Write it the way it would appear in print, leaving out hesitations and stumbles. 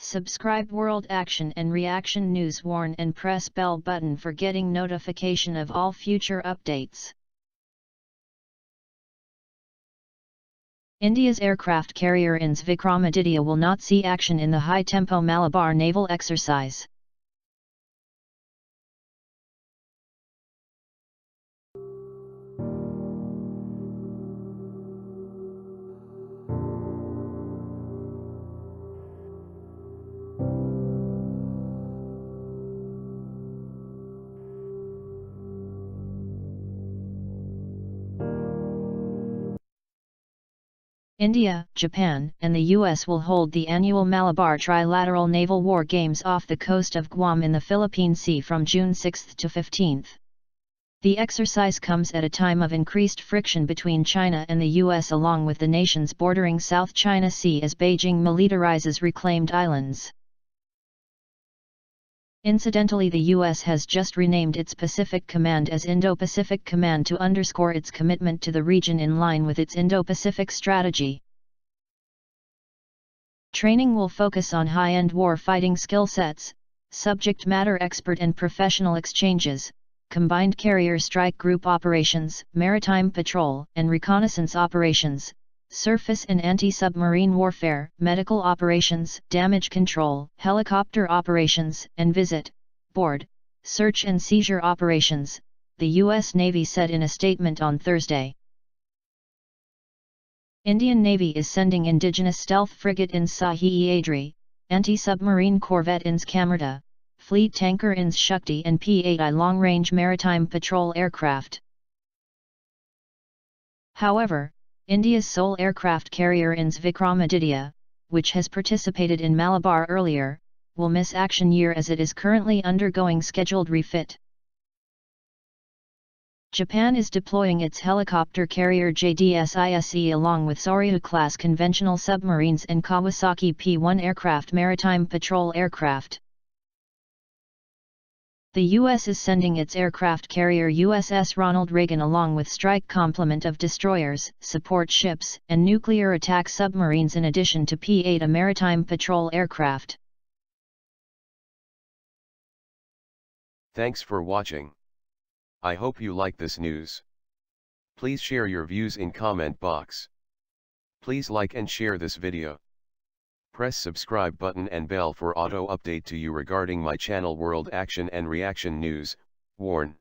Subscribe World Action and Reaction News Warn and press bell button for getting notification of all future updates. India's aircraft carrier INS Vikramaditya will not see action in the high-tempo Malabar naval exercise. India, Japan, and the U.S. will hold the annual Malabar trilateral naval war games off the coast of Guam in the Philippine Sea from June 6 to 15. The exercise comes at a time of increased friction between China and the U.S. along with the nations bordering South China Sea as Beijing militarises reclaimed islands. Incidentally, the U.S. has just renamed its Pacific Command as Indo-Pacific Command to underscore its commitment to the region in line with its Indo-Pacific strategy. Training will focus on high-end war-fighting skill sets, subject matter expert and professional exchanges, combined carrier strike group operations, maritime patrol and reconnaissance operations, surface and anti-submarine warfare, medical operations, damage control, helicopter operations, and visit, board, search and seizure operations, the U.S. Navy said in a statement on Thursday. Indian Navy is sending indigenous stealth frigate INS Sahyadri, anti-submarine corvette INS Kamarta, fleet tanker INS Shakti and P-8I long-range maritime patrol aircraft. However, India's sole aircraft carrier INS Vikramaditya, which has participated in Malabar earlier, will miss action year as it is currently undergoing scheduled refit. Japan is deploying its helicopter carrier JDSISE along with Soryu-class conventional submarines and Kawasaki P-1 aircraft maritime patrol aircraft. The U.S. is sending its aircraft carrier USS Ronald Reagan along with strike complement of destroyers, support ships, and nuclear attack submarines in addition to P-8 maritime patrol aircraft. Thanks for watching. I hope you like this news. Please share your views in comment box. Please like and share this video. Press subscribe button and bell for auto update to you regarding my channel World Action and Reaction News, Warn.